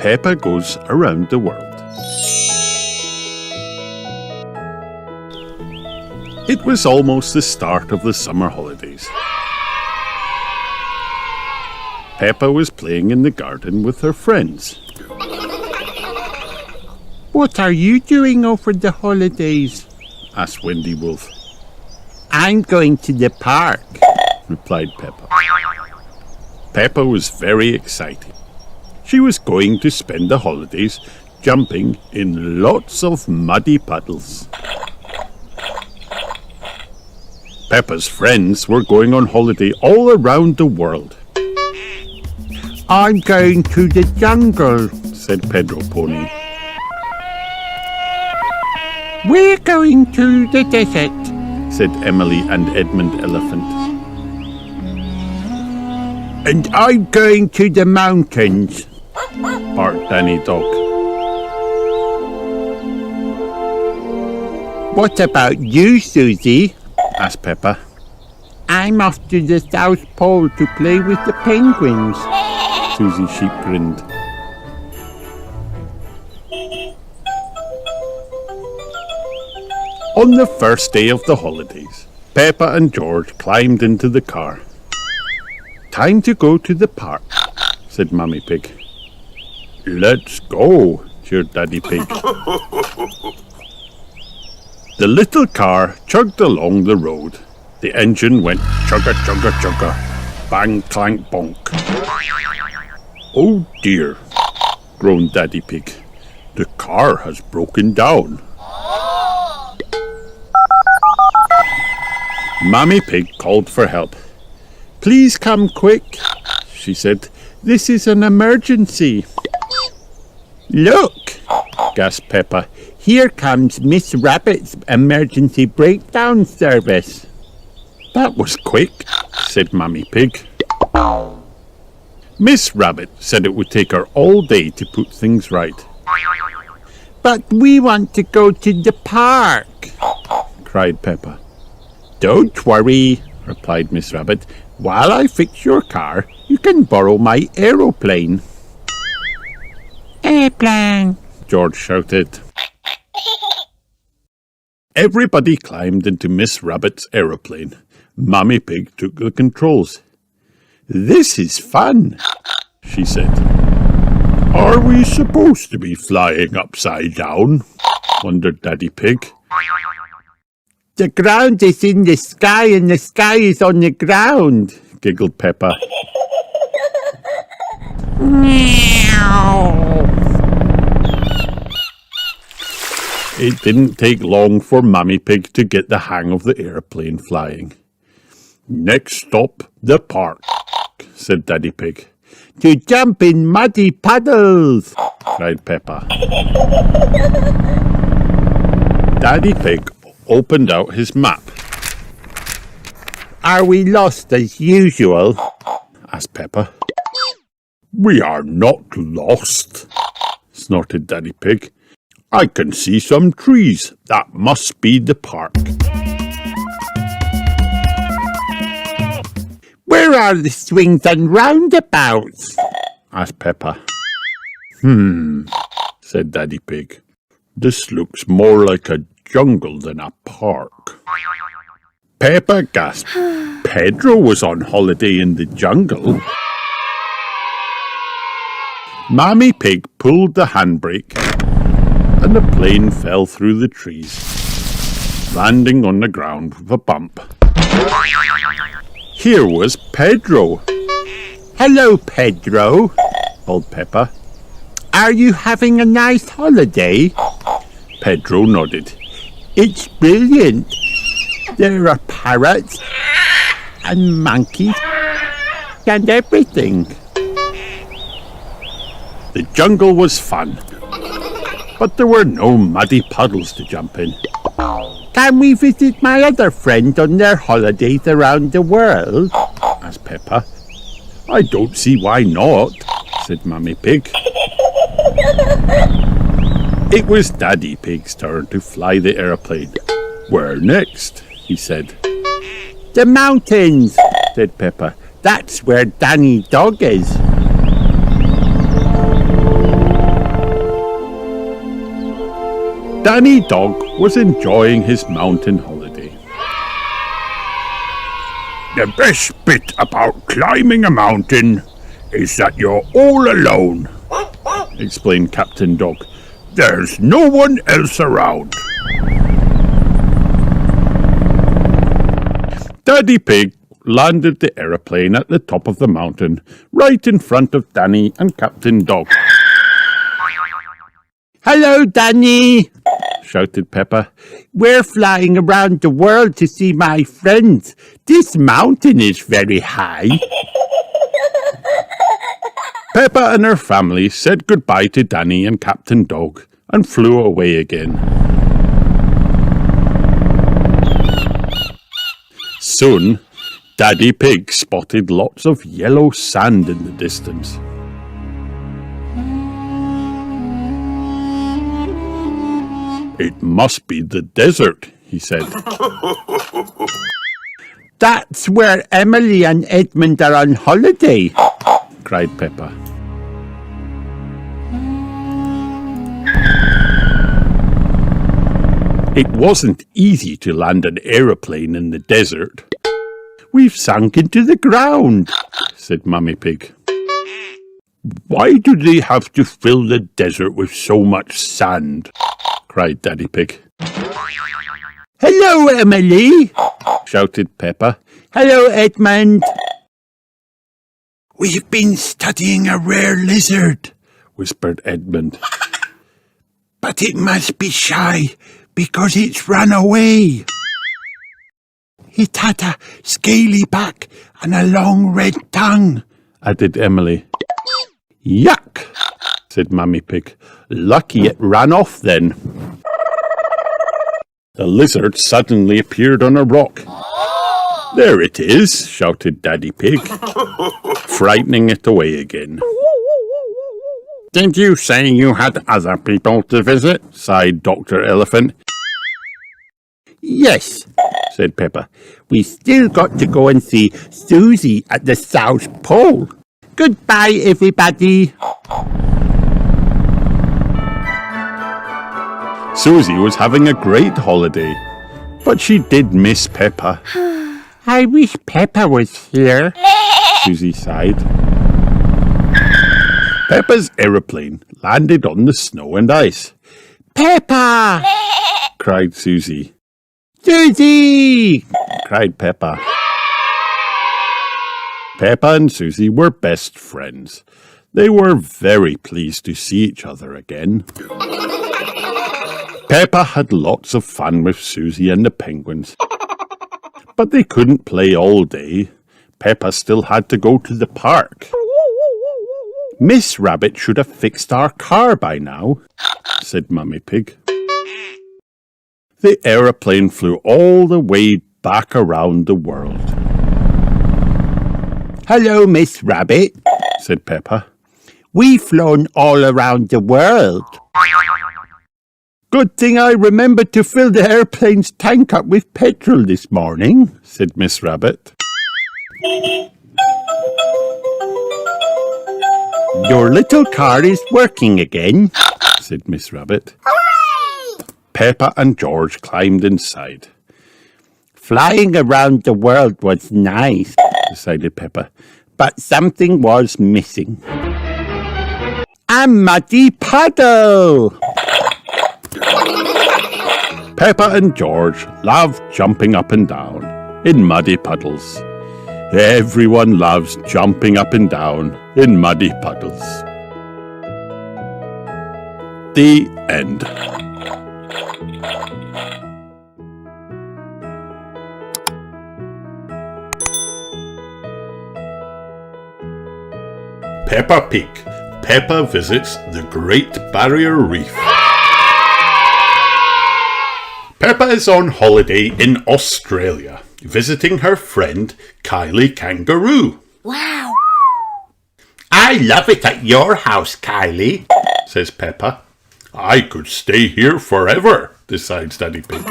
Peppa Goes Around the World. It was almost the start of the summer holidays. Peppa was playing in the garden with her friends. "What are you doing over the holidays?" asked Wendy Wolf. "I'm going to the park," replied Peppa. Peppa was very excited. She was going to spend the holidays jumping in lots of muddy puddles. Peppa's friends were going on holiday all around the world. "I'm going to the jungle," said Pedro Pony. "We're going to the desert," said Emily and Edmund Elephant. "And I'm going to the mountains," barked Danny Dog. "What about you, Susie?" asked Peppa. "I'm off to the South Pole to play with the penguins." Susie Sheep grinned. On the first day of the holidays, Peppa and George climbed into the car. "Time to go to the park," said Mummy Pig. "Let's go," cheered Daddy Pig. The little car chugged along the road. The engine went chugga chugga chugga, bang clank bonk. "Oh dear," groaned Daddy Pig. "The car has broken down." Mummy Pig called for help. "Please come quick," she said. "This is an emergency." "Look," gasped Peppa. "here comes Miss Rabbit's emergency breakdown service." "That was quick," said Mummy Pig. Miss Rabbit said it would take her all day to put things right. "But we want to go to the park," cried Peppa. "Don't worry," replied Miss Rabbit. "While I fix your car, you can borrow my aeroplane." "Airplane," George shouted. Everybody climbed into Miss Rabbit's aeroplane. Mummy Pig took the controls. "This is fun," she said. "Are we supposed to be flying upside down?" wondered Daddy Pig. "The ground is in the sky and the sky is on the ground," giggled Peppa. "Meow." It didn't take long for Mummy Pig to get the hang of the airplane flying. "Next stop, the park," said Daddy Pig. "To jump in muddy puddles," cried Peppa. Daddy Pig opened out his map. "Are we lost as usual?" asked Peppa. "We are not lost," snorted Daddy Pig. "I can see some trees. That must be the park." "Where are the swings and roundabouts?" asked Peppa. Said Daddy Pig. "This looks more like a jungle than a park." Peppa gasped. Pedro was on holiday in the jungle. Mummy Pig pulled the handbrake and the plane fell through the trees, landing on the ground with a bump. Here was Pedro. "Hello, Pedro," called Peppa. "Are you having a nice holiday?" Pedro nodded. "It's brilliant. There are parrots and monkeys and everything." The jungle was fun, but there were no muddy puddles to jump in. "Can we visit my other friends on their holidays around the world?" asked Peppa. "I don't see why not," said Mummy Pig. It was Daddy Pig's turn to fly the aeroplane. "Where next?" he said. "The mountains," said Peppa. "That's where Danny Dog is." Danny Dog was enjoying his mountain holiday. The best bit about climbing a mountain is that you're all alone, explained Captain Dog. There's no one else around. Daddy Pig landed the aeroplane at the top of the mountain, right in front of Danny and Captain Dog. Hello, Danny, shouted Peppa. We're flying around the world to see my friends. This mountain is very high. Peppa and her family said goodbye to Danny and Captain Dog and flew away again. Soon, Daddy Pig spotted lots of yellow sand in the distance. It must be the desert, he said. That's where Emily and Edmund are on holiday, cried Peppa. It wasn't easy to land an aeroplane in the desert. We've sunk into the ground, said Mummy Pig. Why do they have to fill the desert with so much sand? Cried Daddy Pig. Hello, Emily, shouted Peppa. Hello, Edmund. We've been studying a rare lizard, whispered Edmund. But it must be shy because it's run away. It had a scaly back and a long red tongue, added Emily. Yuck, said Mummy Pig. Lucky it ran off then. The lizard suddenly appeared on a rock. There it is, shouted Daddy Pig, frightening it away again. Didn't you say you had other people to visit? Sighed Dr. Elephant. Yes, said Peppa. We still got to go and see Susie at the South Pole. Goodbye, everybody. Susie was having a great holiday, but she did miss Peppa. I wish Peppa was here, Susie sighed. Peppa's aeroplane landed on the snow and ice. Peppa! cried Susie. Susie! cried Peppa. Peppa and Susie were best friends. They were very pleased to see each other again. Peppa had lots of fun with Susie and the penguins. But they couldn't play all day. Peppa still had to go to the park. Miss Rabbit should have fixed our car by now, said Mummy Pig. The aeroplane flew all the way back around the world. Hello, Miss Rabbit, said Peppa. We've flown all around the world. Good thing I remembered to fill the airplane's tank up with petrol this morning, said Miss Rabbit. Your little car is working again, said Miss Rabbit. Hooray! Peppa and George climbed inside. Flying around the world was nice, decided Peppa, but something was missing. A muddy puddle! Peppa and George loved jumping up and down in muddy puddles. Everyone loves jumping up and down in muddy puddles. The end. Peppa Pig. Peppa visits the Great Barrier Reef. Peppa is on holiday in Australia, visiting her friend Kylie Kangaroo. Wow! I love it at your house, Kylie, says Peppa. I could stay here forever, decides Daddy Pig.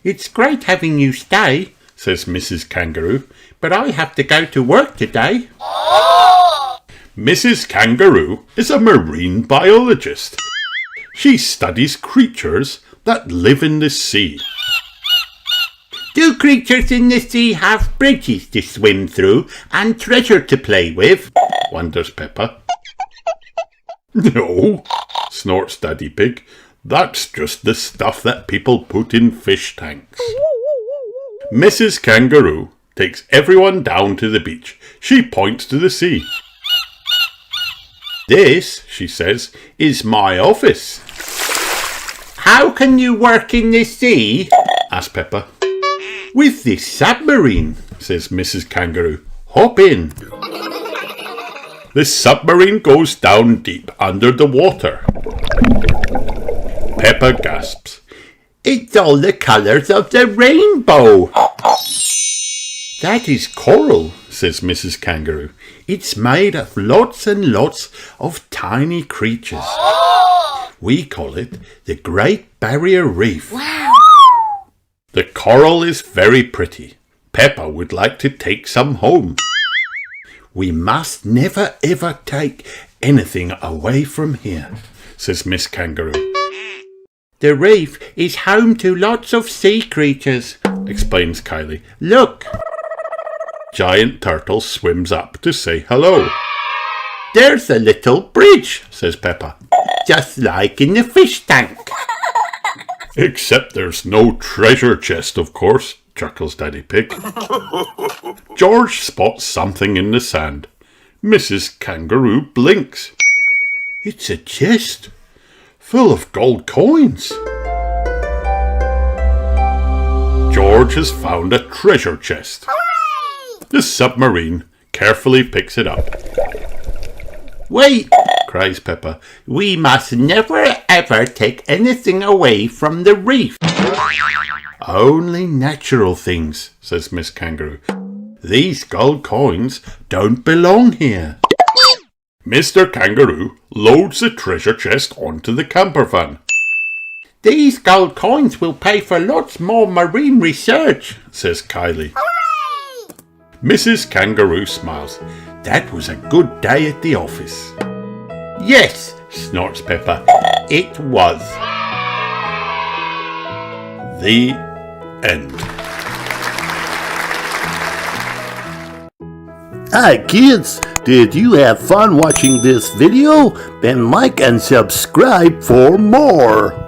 It's great having you stay, says Mrs. Kangaroo, but I have to go to work today. Mrs. Kangaroo is a marine biologist. She studies creatures that live in the sea. Do creatures in the sea have bridges to swim through and treasure to play with? Wonders Peppa. No, snorts Daddy Pig. That's just the stuff that people put in fish tanks. Mrs. Kangaroo takes everyone down to the beach. She points to the sea. This, she says, is my office. How can you work in the sea? Asks Peppa. With this submarine, says Mrs. Kangaroo. Hop in. The submarine goes down deep under the water. Peppa gasps. It's all the colours of the rainbow. That is coral, says Mrs. Kangaroo. It's made of lots and lots of tiny creatures. We call it the Great Barrier Reef. Wow. The coral is very pretty. Peppa would like to take some home. We must never ever take anything away from here, says Miss Kangaroo. The reef is home to lots of sea creatures, explains Kylie. Look. Giant Turtle swims up to say hello. There's a little bridge, says Peppa. Just like in the fish tank. Except there's no treasure chest, of course, chuckles Daddy Pig. George spots something in the sand. Mrs. Kangaroo blinks. It's a chest full of gold coins. George has found a treasure chest. The submarine carefully picks it up. Wait, cries Peppa. We must never ever take anything away from the reef. Only natural things, says Miss Kangaroo. These gold coins don't belong here. Mr. Kangaroo loads the treasure chest onto the camper van. These gold coins will pay for lots more marine research, says Kylie. Mrs. Kangaroo smiles. That was a good day at the office. Yes, snorts Peppa. It was. The end. Hi kids, did you have fun watching this video? Then like and subscribe for more.